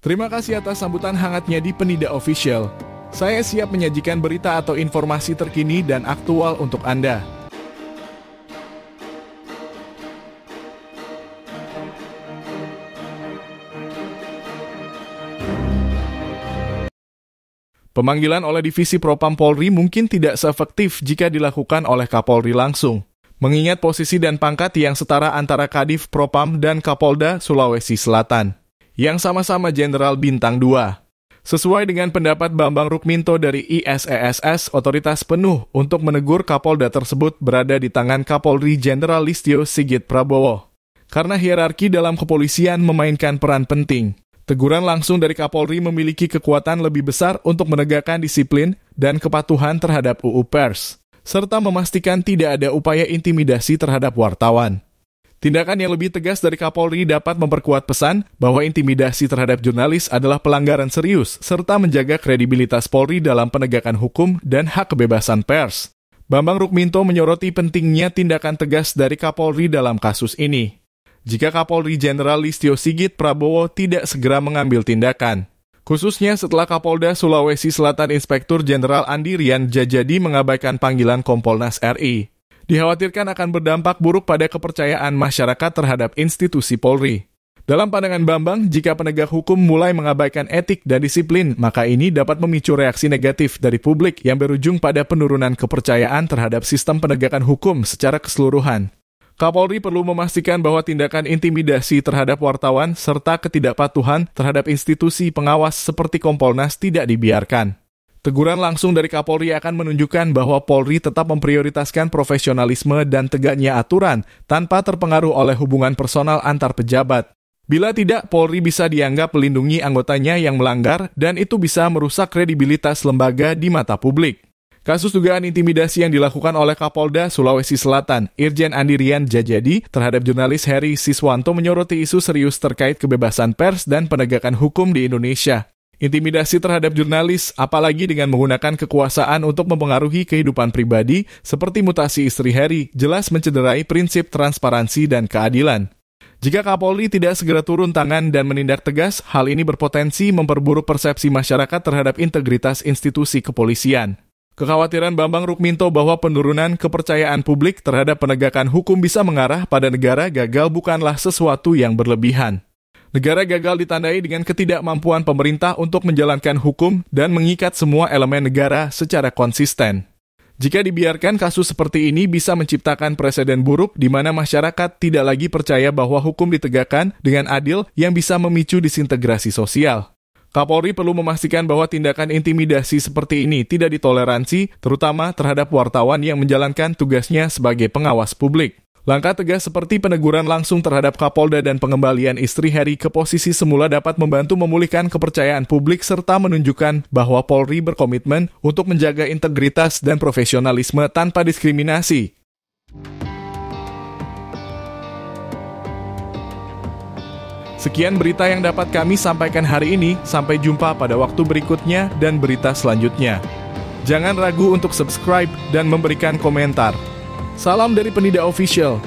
Terima kasih atas sambutan hangatnya di Penida Official. Saya siap menyajikan berita atau informasi terkini dan aktual untuk Anda. Pemanggilan oleh Divisi Propam Polri mungkin tidak seefektif jika dilakukan oleh Kapolri langsung, mengingat posisi dan pangkat yang setara antara Kadif Propam dan Kapolda Sulawesi Selatan, yang sama-sama Jenderal Bintang 2. Sesuai dengan pendapat Bambang Rukminto dari ISESS, otoritas penuh untuk menegur Kapolda tersebut berada di tangan Kapolri Jenderal Listio Sigit Prabowo. Karena hierarki dalam kepolisian memainkan peran penting, teguran langsung dari Kapolri memiliki kekuatan lebih besar untuk menegakkan disiplin dan kepatuhan terhadap UU Pers, serta memastikan tidak ada upaya intimidasi terhadap wartawan. Tindakan yang lebih tegas dari Kapolri dapat memperkuat pesan bahwa intimidasi terhadap jurnalis adalah pelanggaran serius, serta menjaga kredibilitas Polri dalam penegakan hukum dan hak kebebasan pers. Bambang Rukminto menyoroti pentingnya tindakan tegas dari Kapolri dalam kasus ini. Jika Kapolri Jenderal Listio Sigit Prabowo tidak segera mengambil tindakan, khususnya setelah Kapolda Sulawesi Selatan Inspektur Jenderal Andi Rian Djajadi mengabaikan panggilan Kompolnas RI, dikhawatirkan akan berdampak buruk pada kepercayaan masyarakat terhadap institusi Polri. Dalam pandangan Bambang, jika penegak hukum mulai mengabaikan etik dan disiplin, maka ini dapat memicu reaksi negatif dari publik yang berujung pada penurunan kepercayaan terhadap sistem penegakan hukum secara keseluruhan. Kapolri perlu memastikan bahwa tindakan intimidasi terhadap wartawan serta ketidakpatuhan terhadap institusi pengawas seperti Kompolnas tidak dibiarkan. Teguran langsung dari Kapolri akan menunjukkan bahwa Polri tetap memprioritaskan profesionalisme dan tegaknya aturan tanpa terpengaruh oleh hubungan personal antar pejabat. Bila tidak, Polri bisa dianggap melindungi anggotanya yang melanggar dan itu bisa merusak kredibilitas lembaga di mata publik. Kasus dugaan intimidasi yang dilakukan oleh Kapolda Sulawesi Selatan, Irjen Andi Rian Djajadi, terhadap jurnalis Heri Siswanto menyoroti isu serius terkait kebebasan pers dan penegakan hukum di Indonesia. Intimidasi terhadap jurnalis, apalagi dengan menggunakan kekuasaan untuk mempengaruhi kehidupan pribadi, seperti mutasi istri Heri, jelas mencederai prinsip transparansi dan keadilan. Jika Kapolri tidak segera turun tangan dan menindak tegas, hal ini berpotensi memperburuk persepsi masyarakat terhadap integritas institusi kepolisian. Kekhawatiran Bambang Rukminto bahwa penurunan kepercayaan publik terhadap penegakan hukum bisa mengarah pada negara gagal bukanlah sesuatu yang berlebihan. Negara gagal ditandai dengan ketidakmampuan pemerintah untuk menjalankan hukum dan mengikat semua elemen negara secara konsisten. Jika dibiarkan, kasus seperti ini bisa menciptakan preseden buruk di mana masyarakat tidak lagi percaya bahwa hukum ditegakkan dengan adil yang bisa memicu disintegrasi sosial. Kapolri perlu memastikan bahwa tindakan intimidasi seperti ini tidak ditoleransi, terutama terhadap wartawan yang menjalankan tugasnya sebagai pengawas publik. Langkah tegas seperti peneguran langsung terhadap Kapolda dan pengembalian istri Heri ke posisi semula dapat membantu memulihkan kepercayaan publik serta menunjukkan bahwa Polri berkomitmen untuk menjaga integritas dan profesionalisme tanpa diskriminasi. Sekian berita yang dapat kami sampaikan hari ini. Sampai jumpa pada waktu berikutnya dan berita selanjutnya. Jangan ragu untuk subscribe dan memberikan komentar. Salam dari Penida Official.